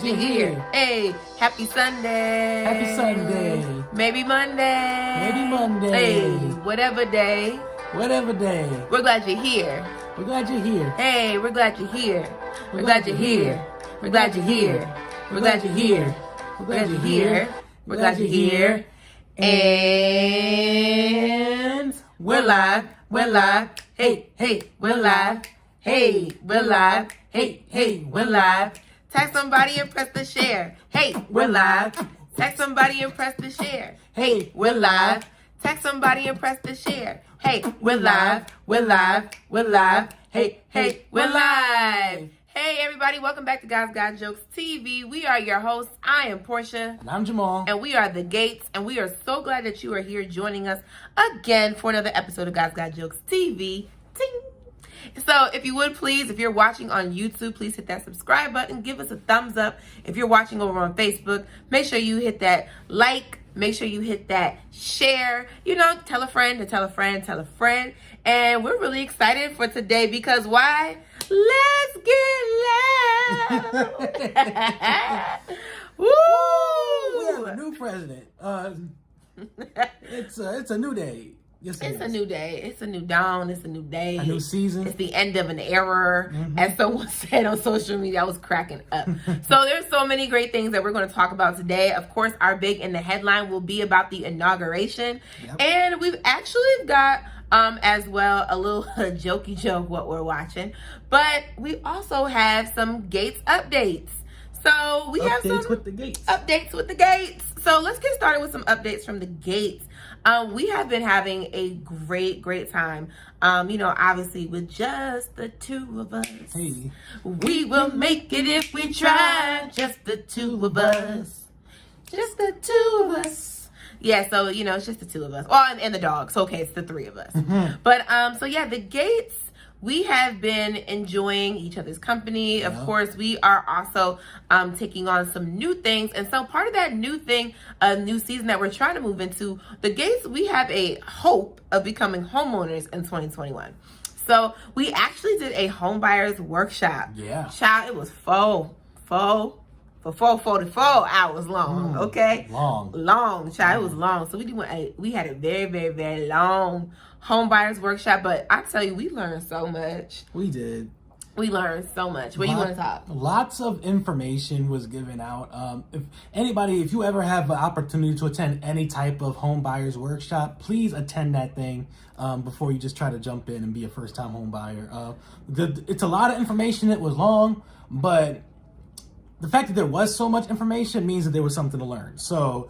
You're here. Hey, happy Sunday. Happy Sunday. Maybe Monday. Maybe Monday. Hey, whatever day. Whatever day. We're glad you're here. We're glad you're here. Hey, we're glad you're here. We're glad you're here. We're glad you're here. We're glad you're here. We're glad you're here. We're glad you're here. And we're live. We're live. Hey, hey, we're live. Hey, we're live. Hey, hey, we're live. Tag somebody and press the share. Hey, we're live. Tag somebody and press the share. Hey, we're live. Tag somebody and press the share. Hey, we're live. We're live. We're live. Hey, hey, we're live. Hey, everybody. Welcome back to God's Got Jokes TV. We are your hosts. I am Portia. And I'm Jamal. And we are the Gates. And we are so glad that you are here joining us again for another episode of God's Got Jokes TV. Ting. So if you would please, if you're watching on YouTube, please hit that subscribe button. Give us a thumbs up. If you're watching over on Facebook, make sure you hit that like. Make sure you hit that share. You know, tell a friend to tell a friend, tell a friend. And we're really excited for today because why? Let's get loud. Woo! We have a new president. It's a new day. Yes, it's a new day. It's a new dawn. It's a new day. A new season. It's the end of an era. As someone said on social media, I was cracking up. So there's so many great things that we're going to talk about today. Of course, our big in the headline will be about the inauguration. Yep. And we've actually got as well a little jokey joke what we're watching. But we also have some Gates updates. So we have some updates with the Gates. Updates with the Gates. So let's get started with some updates from the Gates. We have been having a great time. You know, obviously with just the two of us. Hey. We will make it if we try. Just the two of us. Just the two of us. Yeah, so, you know, it's just the two of us. Oh, and the dog. So, okay, it's the three of us. But, so yeah, the Gates, we have been enjoying each other's company. Of course, we are also taking on some new things. And so part of that new thing, a new season that we're trying to move into, the Gates, we have a hope of becoming homeowners in 2021. So we actually did a home buyers workshop. Yeah. Child, it was 44 hours long, okay? Long, child. It was long. So we had a very long home buyers workshop, but I tell you, we learned so much. We did. We learned so much. What do you want to talk? Lots of information was given out. If you ever have an opportunity to attend any type of home buyers workshop, please attend that thing before you just try to jump in and be a first-time home buyer. It's a lot of information. It was long, but the fact that there was so much information means that there was something to learn. So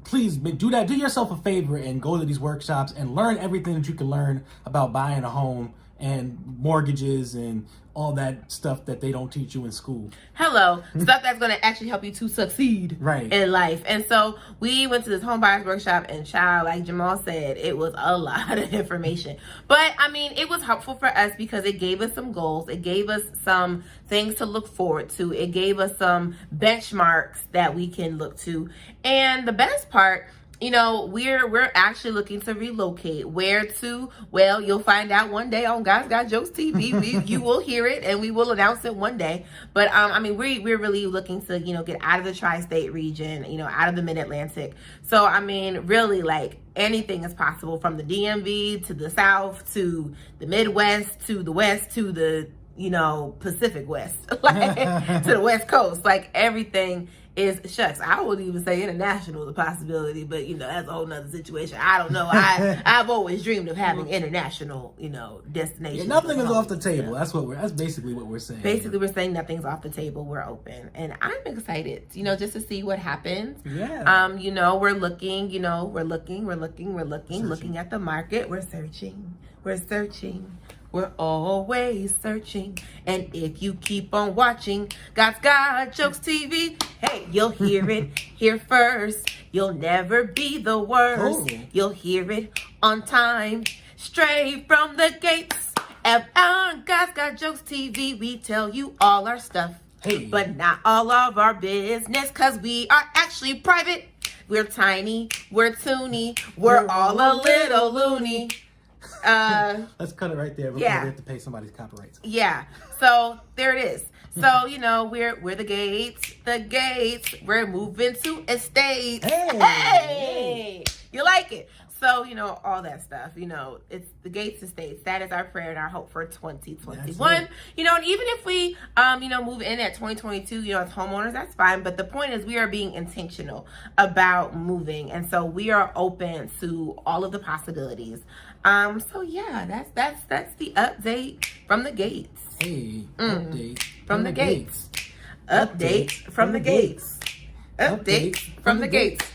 please do that. Do yourself a favor and go to these workshops and learn everything that you can learn about buying a home and mortgages and all that stuff that they don't teach you in school. Stuff that's going to actually help you to succeed in life. And so we went to this home buyers workshop, and child, like Jamal said, it was a lot of information. But I mean, it was helpful for us because it gave us some goals. It gave us some things to look forward to. It gave us some benchmarks that we can look to. And the best part, you know, we're actually looking to relocate. Where to? Well, you'll find out one day on God's Got Jokes TV. You will hear it, and we will announce it one day. But I mean, we're really looking to, you know, get out of the tri-state region, you know, out of the Mid-Atlantic. So I mean, really, like, anything is possible, from the DMV to the South to the Midwest to the West to the, you know, Pacific West, like to the West Coast. Like, everything is, shucks, I wouldn't even say international is a possibility, but, you know, that's a whole nother situation. I don't know. I've always dreamed of having international, you know, destinations. Yeah, nothing is off the table. You know? That's basically what we're saying. Basically, we're saying nothing's off the table. We're open. And I'm excited, you know, just to see what happens. Yeah. You know, we're looking, looking at the market. We're searching. We're always searching. And if you keep on watching God's Got Jokes TV, hey, you'll hear it here first. You'll never be the worst. You'll hear it on time, straight from the Gates. And on God's Got Jokes TV, we tell you all our stuff. Hey. But not all of our business, because we are actually private. We're tiny, we're toony, we're all a little loony. Let's cut it right there before we have to pay somebody's copyrights. Yeah. So there it is. So, you know, we're the gates. We're moving to estates. Hey! You like it? So, you know, all that stuff, you know, it's the gates estates. That is our prayer and our hope for 2021. You know, and even if we, you know, move in at 2022, you know, as homeowners, that's fine. But the point is we are being intentional about moving. And so we are open to all of the possibilities. So yeah, that's the update from the gates. Hey, update from the gates. Update from the gates. Update from the gates.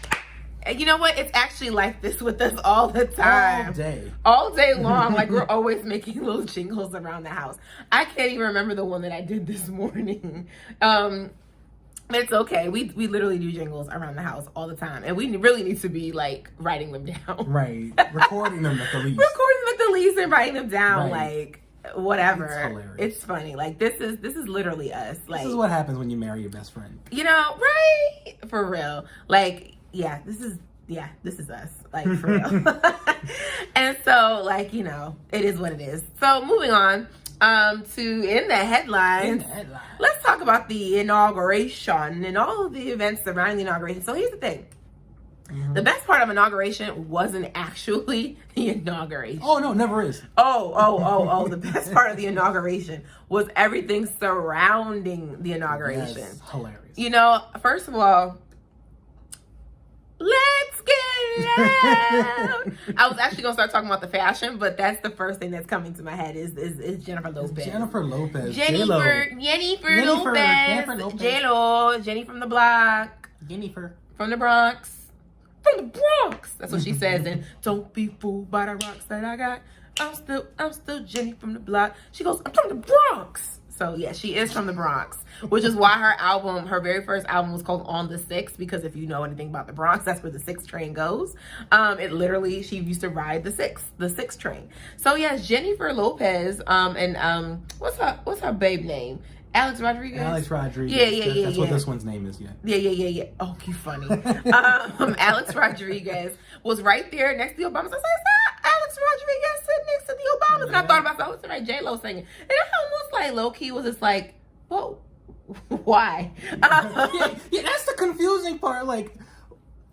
And you know what? It's actually like this with us all the time. All day long. Like, we're always making little jingles around the house. I can't even remember the one that I did this morning. It's okay. We literally do jingles around the house all the time. And we really need to be, like, writing them down. Right. Recording them at the least. Recording them at the least and writing them down, like, whatever. It's hilarious. It's funny. Like, this is literally us. Like, this is what happens when you marry your best friend. You know, right? For real. Like, yeah, this is us, like, for real. And so, like, you know, it is what it is. So moving on to in the headlines, let's talk about the inauguration and all of the events surrounding the inauguration. So here's the thing. The best part of inauguration wasn't actually the inauguration. Oh, no, never is. Oh. The best part of the inauguration was everything surrounding the inauguration. Yes, hilarious. You know, first of all, let's get loud. I was actually gonna start talking about the fashion, but that's the first thing that's coming to my head is Jennifer Lopez. Jennifer Lopez. Jennifer Lopez. J-Lo. Jenny from the block. Jennifer. From the Bronx. From the Bronx. That's what she says. And don't be fooled by the rocks that I got. I'm still Jenny from the block. She goes, I'm from the Bronx. So yeah, she is from the Bronx, which is why her very first album was called On the 6, because if you know anything about the Bronx, that's where the 6 train goes. It literally, she used to ride the 6 train. So yes, Jennifer Lopez, and what's her babe name? Alex Rodriguez? Alex Rodriguez. Yeah. That's what this one's name is, Yeah. Oh, you funny. Alex Rodriguez was right there next to the Obamas. I said, Alex Rodriguez sitting next to the Obamas. And I thought about myself, it's right, J-Lo singing. And I almost like low-key was just like, whoa, why? Yeah, that's the confusing part. Like,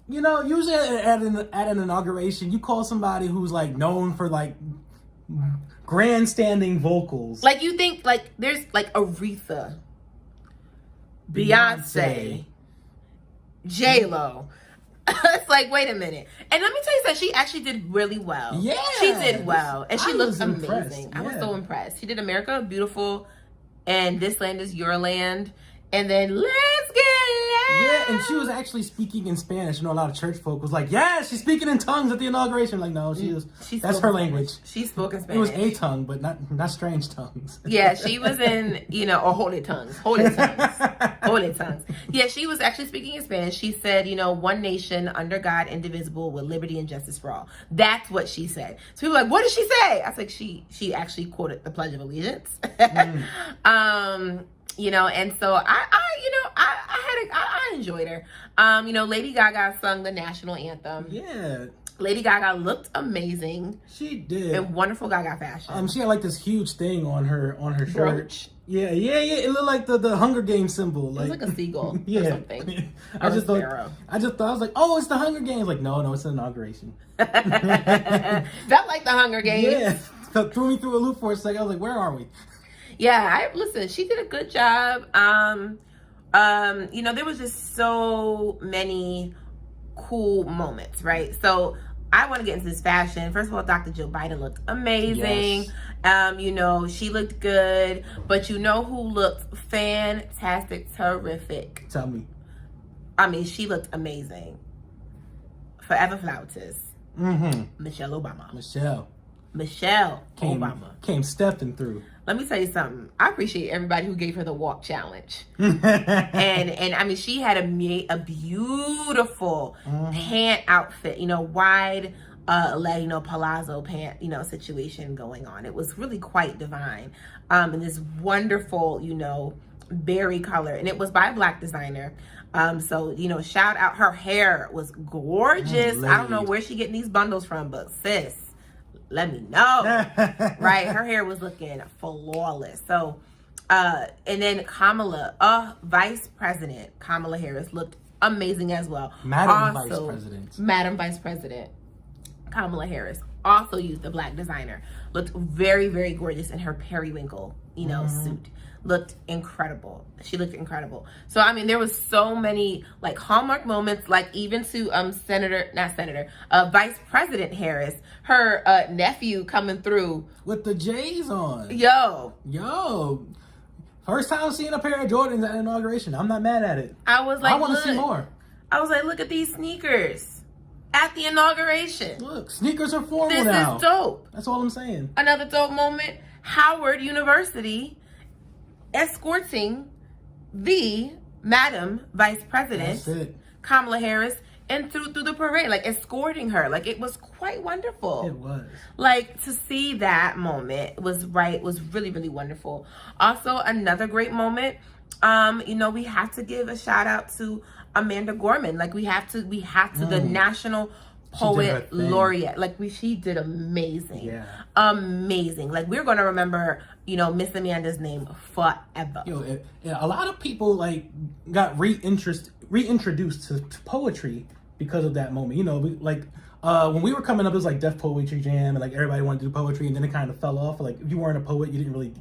you know, usually at an inauguration, you call somebody who's like known for like grandstanding vocals. Like, you think, like, there's like Aretha, Beyonce, J-Lo. It's like, wait a minute. And let me tell you something, she actually did really well. Yeah. She did well. And she looked amazing. Impressed. I was so impressed. She did America Beautiful and This Land Is Your Land. And then Let's Get Loud. Yeah, and she was actually speaking in Spanish. You know, a lot of church folk was like, yeah, she's speaking in tongues at the inauguration. Like, no, that's her language. She spoke in Spanish. It was a tongue, but not strange tongues. Yeah, she was in, you know, or holy tongues. Yeah, she was actually speaking in Spanish. She said, you know, one nation under God, indivisible, with liberty and justice for all. That's what she said. So people were like, what did she say? I was like, she actually quoted the Pledge of Allegiance. You know, and so I enjoyed her. You know, Lady Gaga sung the national anthem. Yeah. Lady Gaga looked amazing. She did. In wonderful Gaga fashion. She had like this huge thing on her shirt. Brooch. Yeah. It looked like the Hunger Games symbol. Like, it was like a seagull or something. I just thought I was like, oh, it's the Hunger Games. Like, no, it's the inauguration. Felt like the Hunger Games. Yeah. So threw me through a loop for a second. I was like, where are we? Yeah, listen, she did a good job. You know, there was just so many cool moments, right? So I want to get into this fashion. First of all, Dr. Jill Biden looked amazing. Yes. You know, she looked good. But you know who looked fantastic, terrific? Tell me. I mean, she looked amazing. Forever Flautist. Michelle Obama. Michelle Obama. Came stepping through. Let me tell you something. I appreciate everybody who gave her the walk challenge. and I mean, she had a beautiful pant outfit, you know, wide leg, you know, palazzo pant, you know, situation going on. It was really quite divine. And this wonderful, you know, berry color. And it was by a Black designer. So, you know, shout out. Her hair was gorgeous. I don't know where she getting these bundles from, but sis, let me know. Right, her hair was looking flawless. So And then Vice President Kamala Harris looked amazing as well. Madam Vice President Kamala Harris also used a black designer. Looked very, very gorgeous in her periwinkle, suit. Looked incredible. She looked incredible. So, I mean, there was so many, like, hallmark moments, like, even to Vice President Harris, her nephew coming through. With the J's on. Yo. First time seeing a pair of Jordans at Inauguration. I'm not mad at it. I was like, I want to see more. I was like, look at these sneakers at the Inauguration. Look, sneakers are formal now. This is dope. That's all I'm saying. Another dope moment, Howard University escorting the Madam Vice President Kamala Harris and through the parade, like escorting her. Like, it was quite wonderful. It was. Like, to see that moment was really, really wonderful. Also, another great moment, we have to give a shout out to Amanda Gorman. Like, we have to the National Poet Laureate. Like, she did amazing. Yeah. Amazing. Like, we're going to remember, Miss Amanda's name forever. A lot of people, like, got reintroduced to poetry because of that moment. When we were coming up, it was like Def Poetry Jam, and like everybody wanted to do poetry, and then it kind of fell off. Like, if you weren't a poet, you didn't really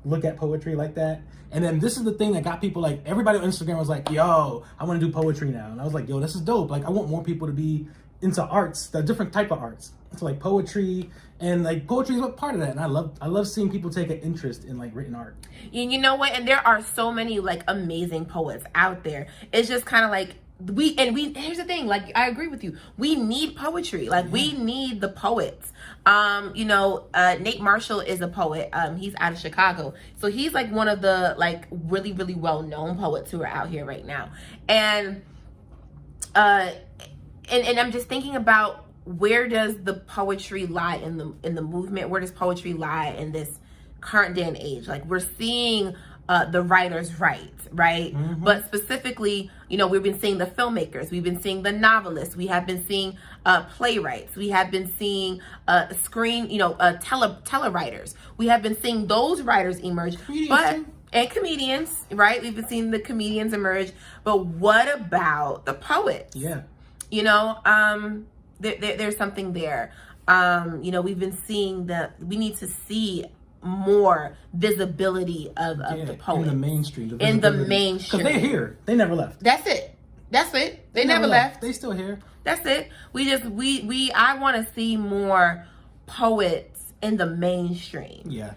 look at poetry like that. And then this is the thing that got people, like, everybody on Instagram was like, yo, I want to do poetry now. And I was like, yo, this is dope. Like, I want more people to be into arts, the different type of arts. It's like poetry, and like poetry is a part of that. And I love seeing people take an interest in like written art. And you know what? And there are so many like amazing poets out there. It's just kind of like here's the thing, like, I agree with you. We need poetry. Like, we need the poets. Nate Marshall is a poet. He's out of Chicago. So he's like one of the like really, really well-known poets who are out here right now. And I'm just thinking about, where does the poetry lie in the movement? Where does poetry lie in this current day and age? Like, we're seeing the writers write, right? Mm-hmm. But specifically, we've been seeing the filmmakers, we've been seeing the novelists, we have been seeing playwrights, we have been seeing telewriters. We have been seeing those writers emerge, and comedians, right? We've been seeing the comedians emerge. But what about the poets? Yeah. There's something there. We've been seeing we need to see more visibility of the poets. In the mainstream. Because they're here. They never left. That's it. They never left. They still here. That's it. I want to see more poets in the mainstream. Yeah.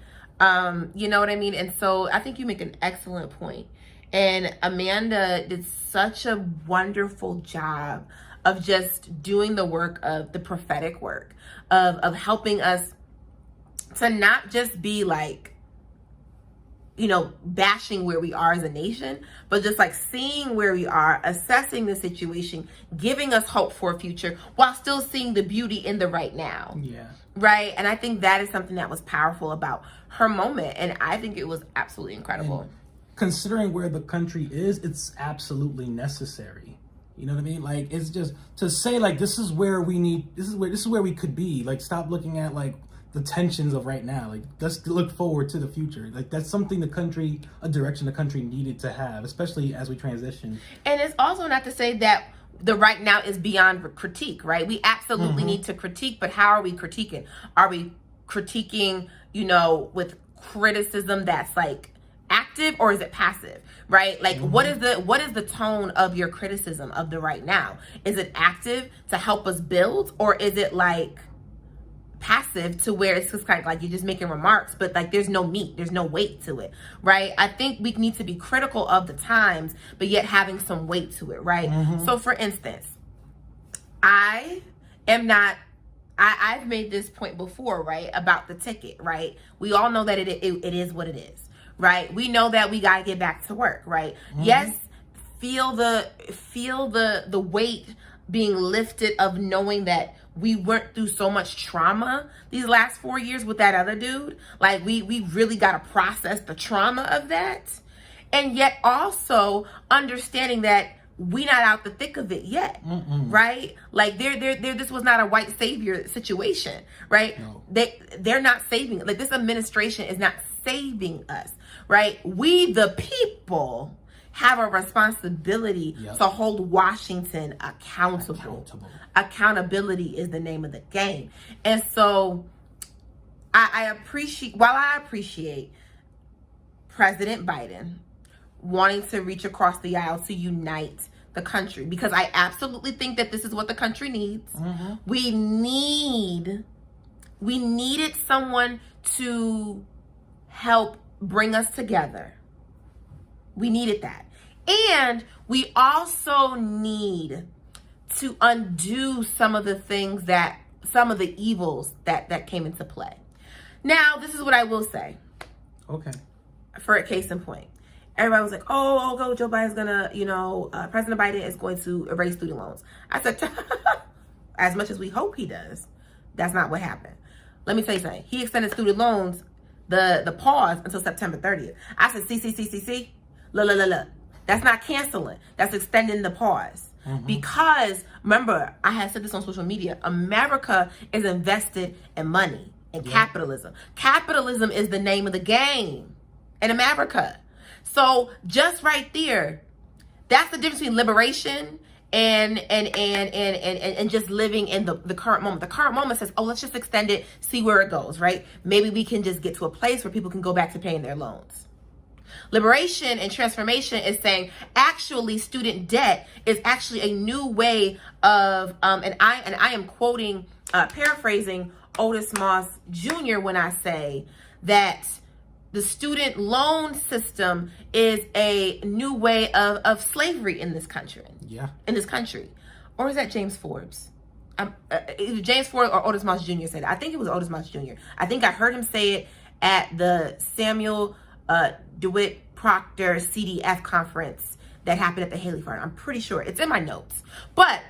You know what I mean? And so I think you make an excellent point. And Amanda did such a wonderful job of just doing the work of the prophetic work, of helping us to not just be like, bashing where we are as a nation, but just like seeing where we are, assessing the situation, giving us hope for a future while still seeing the beauty in the right now. Yeah. Right. And I think that is something that was powerful about her moment. And I think it was absolutely incredible. And considering where the country is, it's absolutely necessary. You know what I mean? Like, it's just to say like, this is where we could be. Like, stop looking at like the tensions of right now. Like, let's look forward to the future. Like, that's something a direction the country needed to have, especially as we transition. And it's also not to say that the right now is beyond critique, right? We absolutely need to critique, but how are we critiquing? Are we critiquing, with criticism that's like active, or is it passive, right? Like, what is the tone of your criticism of the right now? Is it active to help us build, or is it like passive to where it's just kind of like you're just making remarks, but like there's no meat, there's no weight to it, right? I think we need to be critical of the times, but yet having some weight to it, right? So for instance, I've made this point before, right, about the ticket, right? We all know that it is what it is, right? We know that we got to get back to work, right? Yes, feel the weight being lifted of knowing that we went through so much trauma these last 4 years with that other dude. Like, we really got to process the trauma of that. And yet also understanding that we not out the thick of it yet, right? Like, this was not a white savior situation, right? No. They're not saving. Like, this administration is not saving us, right? We, the people, have a responsibility to hold Washington accountable. Accountability is the name of the game. And so I appreciate President Biden wanting to reach across the aisle to unite the country, because I absolutely think that this is what the country needs. We needed someone to help bring us together. We needed that. And we also need to undo some of the evils that came into play. Now, this is what I will say. Okay. For a case in point. Everybody was like, oh, Joe Biden's gonna, President Biden is going to erase student loans. I said, as much as we hope he does, that's not what happened. Let me tell you something. He extended student loans, the pause, until September 30th. I said, see. Look. That's not canceling. That's extending the pause. Because, remember, I had said this on social media, America is invested in money and capitalism. Capitalism is the name of the game in America. So just right there, that's the difference between liberation and just living in the current moment. The current moment says, let's just extend it, see where it goes, right? Maybe we can just get to a place where people can go back to paying their loans. Liberation and transformation is saying, actually, student debt is actually a new way of, and I am quoting, paraphrasing Otis Moss Jr. when I say that the student loan system is a new way of slavery in this country. Yeah. In this country. Or is that James Forbes? Either James Forbes or Otis Moss Jr. said it. I think it was Otis Moss Jr. I think I heard him say it at the Samuel DeWitt Proctor CDF conference that happened at the Haley Farm. I'm pretty sure it's in my notes, but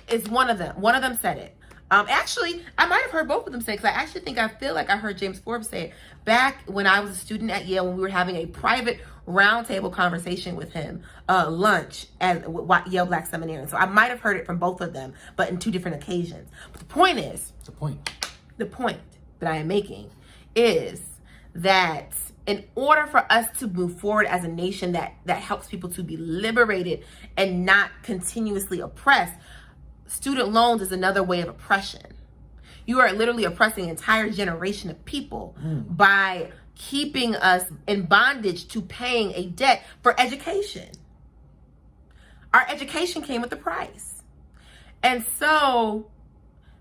it's one of them. One of them said it. Actually, I might have heard both of them say it, because I feel like I heard James Forbes say it back when I was a student at Yale, when we were having a private roundtable conversation with him, lunch at Yale Black Seminary. So I might have heard it from both of them, but in two different occasions. But the point that I am making is that in order for us to move forward as a nation that helps people to be liberated and not continuously oppressed, student loans is another way of oppression. You are literally oppressing an entire generation of people by keeping us in bondage to paying a debt for education. Our education came with a price. And so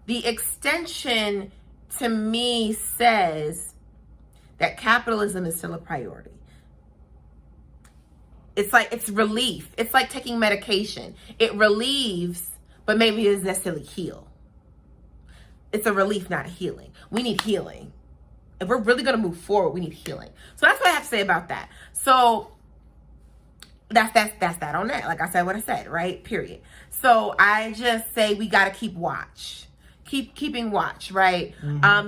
the extension to me says that capitalism is still a priority. It's relief. It's like taking medication. It relieves, but maybe it doesn't necessarily heal. It's a relief, not a healing. We need healing. If we're really going to move forward, we need healing. So that's what I have to say about that. So that's that on that. Like I said what I said, right? Period. So I just say we got to keep watch. Keeping watch, right?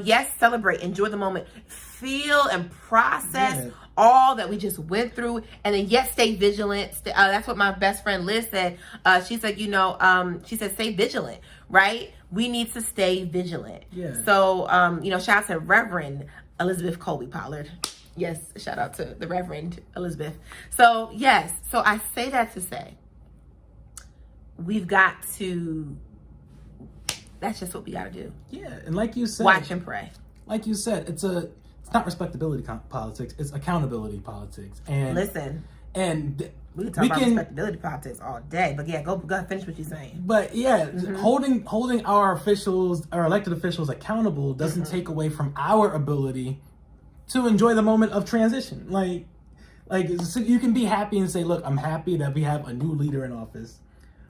Yes, celebrate, enjoy the moment, feel and process all that we just went through, and then yet stay vigilant. That's what my best friend Liz said. She said, she said, stay vigilant, right? We need to stay vigilant. Yeah. So, shout out to Reverend Elizabeth Colby Pollard. Yes, shout out to the Reverend Elizabeth. So, yes. So I say that to say, we've got to, that's just what we got to do. Yeah. And like you said, watch and pray. Like you said, it's not respectability politics, it's accountability politics. And listen, and we can talk about respectability politics all day, but yeah, go finish what you're saying. But yeah, holding our officials, our elected officials accountable doesn't take away from our ability to enjoy the moment of transition. Like so you can be happy and say, look, I'm happy that we have a new leader in office,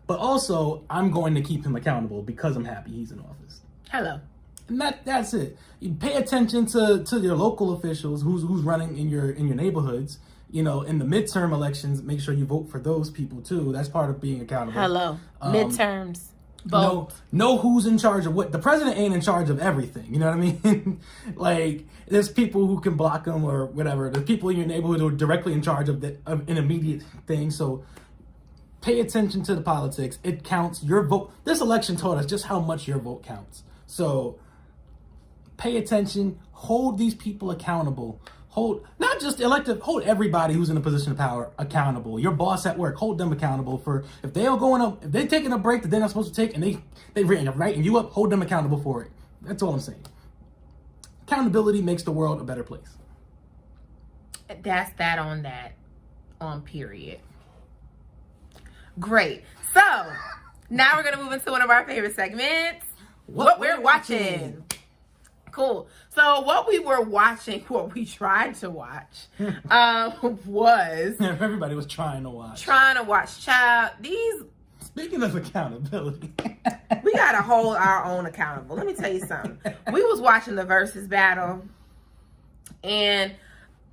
but also I'm going to keep him accountable because I'm happy he's in office. Hello. And that's it. You pay attention to your local officials, who's running in your neighborhoods. In the midterm elections, make sure you vote for those people too. That's part of being accountable. Hello. Midterms. Vote. Know who's in charge of what. The president ain't in charge of everything. You know what I mean? Like, there's people who can block them or whatever. There's people in your neighborhood who are directly in charge of an immediate thing. So pay attention to the politics. It counts. Your vote. This election taught us just how much your vote counts. So pay attention, hold these people accountable, hold not just elected, hold everybody who's in a position of power accountable. Your boss at work, hold them accountable for if if they're taking a break that they're not supposed to take, and they writing you up, hold them accountable for it. That's all I'm saying. Accountability makes the world a better place. That's that on period. Great. So now we're gonna move into one of our favorite segments. What we're watching. Cool. So what we tried to watch, was everybody was trying to watch. Child. Speaking of accountability, we gotta hold our own accountable. Let me tell you something. We was watching the Verzuz battle, and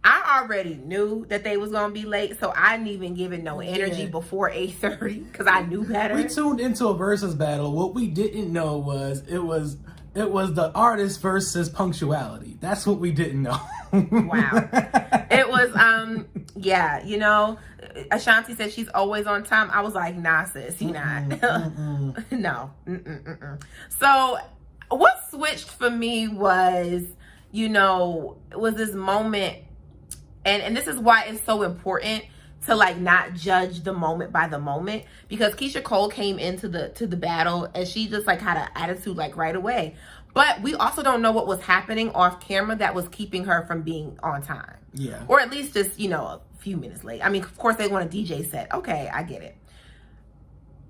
I already knew that they was gonna be late, so I didn't even give it no energy before 8:30 because I knew better. We tuned into a Verzuz battle. What we didn't know was it was the artist versus punctuality. That's what we didn't know. Wow. It was yeah, you know, Ashanti said she's always on time. I was like, nah, sis, he not. No. So what switched for me was, you know, was this moment, and this is why it's so important to like not judge the moment by the moment, because Keisha Cole came into the battle and she just like had an attitude like right away. But we also don't know what was happening off camera that was keeping her from being on time. Yeah. Or at least just, you know, a few minutes late. I mean, of course they want a DJ set. Okay, I get it.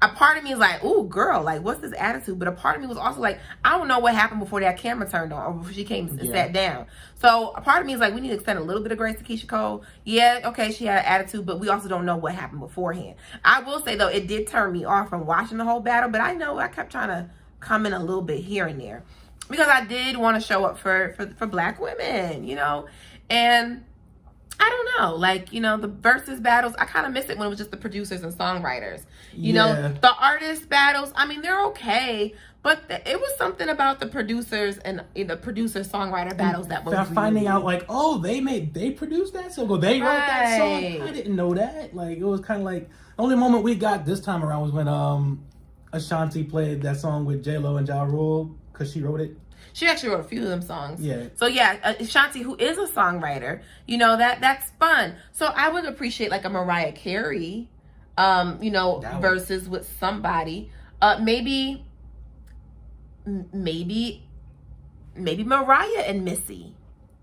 A part of me is like, ooh, girl, like, what's this attitude? But a part of me was also like, I don't know what happened before that camera turned on or before she came and sat down. So a part of me is like, we need to extend a little bit of grace to Keisha Cole. Yeah, okay, she had an attitude, but we also don't know what happened beforehand. I will say, though, it did turn me off from watching the whole battle, but I know I kept trying to come in a little bit here and there because I did want to show up for Black women, you know? And I don't know, like, you know, the Verzuz battles, I kind of miss it when it was just the producers and songwriters. You know, the artist battles, I mean, they're okay, but it was something about the producers and the producer-songwriter battles that was finding out, like, oh, they produced that song, they wrote that song. I didn't know that. Like, it was kind of like, the only moment we got this time around was when Ashanti played that song with J-Lo and Ja Rule, because she wrote it. She actually wrote a few of them songs. Yeah. So yeah, Ashanti, who is a songwriter, you know, that's fun. So I would appreciate like a Mariah Carey, you know, versus with somebody. Maybe Mariah and Missy.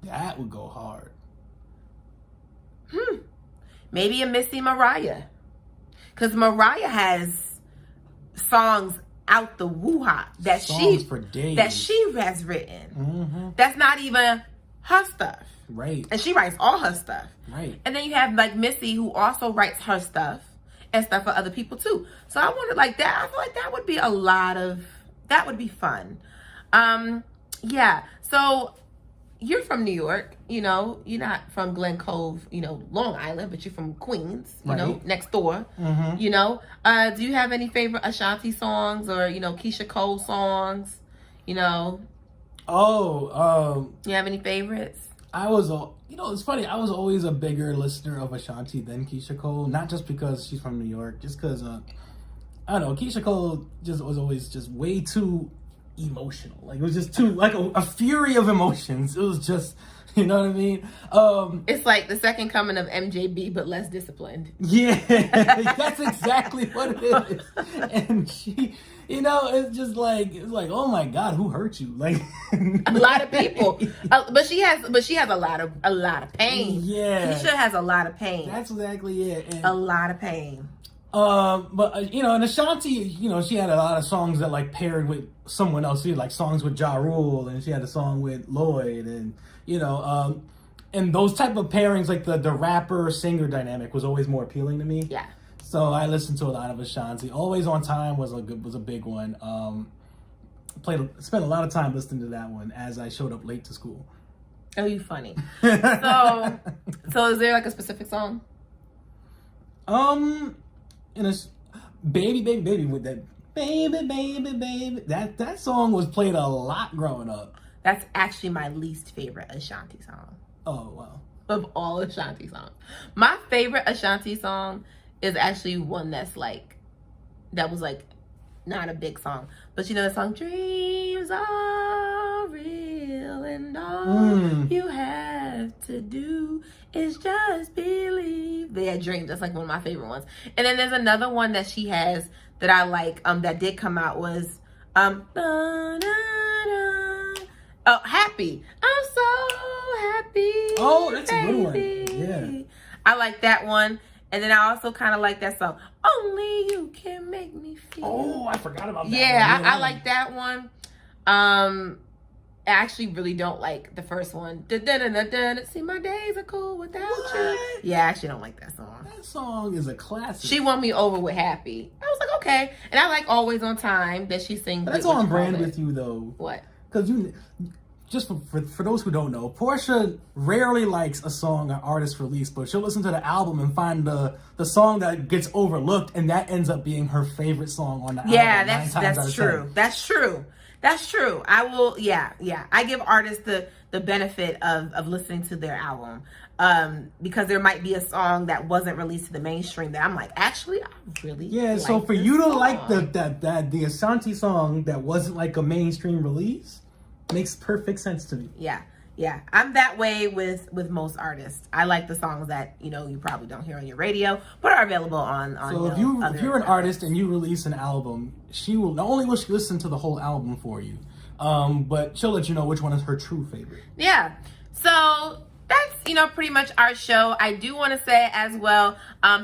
That would go hard. Maybe a Missy Mariah. Because Mariah has songs out the woo-ha that she has written. That's not even her stuff. Right. And she writes all her stuff. Right. And then you have like Missy, who also writes her stuff and stuff for other people too. So I wonder, like, that, I feel like that would be that would be fun. Yeah. So you're from New York, you know, you're not from Glen Cove, you know, Long Island, but you're from Queens, you know, next door, you know. Do you have any favorite Ashanti songs or, you know, Keisha Cole songs, you know? You have any favorites? You know, it's funny, I was always a bigger listener of Ashanti than Keisha Cole, not just because she's from New York, just because, I don't know, Keisha Cole just was always just way too emotional. Like, it was just too, like, a fury of emotions. It was just, you know what I mean? It's like the second coming of MJB, but less disciplined. Yeah, that's exactly what it is. And she, you know, it's just like, oh my God, who hurt you? Like, a lot of people. But she has a lot of pain. Yeah, Keisha has a lot of pain. That's exactly it. And, a lot of pain. But you know, and Ashanti, you know, she had a lot of songs that like paired with someone else. She had like songs with Ja Rule, and she had a song with Lloyd, and you know, and those type of pairings, like the rapper singer dynamic, was always more appealing to me. Yeah. So I listened to a lot of Ashanti. Always on Time was a big one. Spent a lot of time listening to that one as I showed up late to school. Oh, you funny. So is there like a specific song? In a baby with that baby, that song was played a lot growing up. That's actually my least favorite Ashanti song. Oh wow! Of all Ashanti songs, my favorite Ashanti song is actually one that was like not a big song, but you know the song "Dreams Are Real and All You Have have to do is just believe. They had dreams. That's like one of my favorite ones. And then there's another one that she has that I like, that did come out was Happy. I'm so happy. Oh, that's baby. a good one. Yeah. I like that one. And then I also kind of like that song, Only You Can Make Me Feel. Oh, I forgot about that. Yeah, I like that one. I actually really don't like the first one. See, my days are cool without you. Yeah, I actually don't like that song. That song is a classic. She won me over with Happy. I was like, okay. And I like Always on Time that she sings. But that's on brand with you, though. What? Because just for those who don't know, Portia rarely likes a song an artist released, but she'll listen to the album and find the song that gets overlooked, and that ends up being her favorite song on the album. Yeah, that's true. That's true. That's true. I will. Yeah. I give artists the benefit of listening to their album, because there might be a song that wasn't released to the mainstream that I'm like, actually, I really like So for you to song. like the Ashanti song that wasn't like a mainstream release makes perfect sense to me. Yeah. I'm that way with most artists. I like the songs that you probably don't hear on your radio, but are available on. So if you're an artist and you release an album, she will not only will she listen to the whole album for you, but she'll let you know which one is her true favorite. Yeah. So that's pretty much our show. I do want to say as well,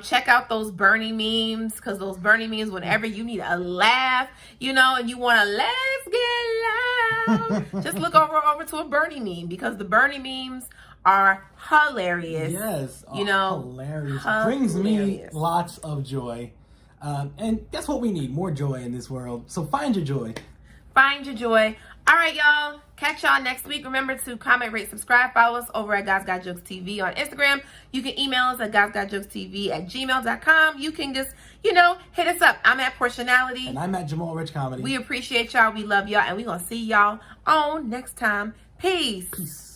check out those Bernie memes, because those Bernie memes, whenever you need a laugh, and you want to let's get loud, just look over to a Bernie meme, because the Bernie memes are hilarious. Yes, hilarious. Brings me lots of joy, and that's what we need, more joy in this world. So find your joy. Find your joy. All right, y'all. Catch y'all next week. Remember to comment, rate, subscribe, follow us over at Guys Got Jokes TV on Instagram. You can email us at guysgotjokestv@gmail.com. You can just, hit us up. I'm at Portionality. And I'm at Jamal Rich Comedy. We appreciate y'all. We love y'all. And we're going to see y'all on next time. Peace.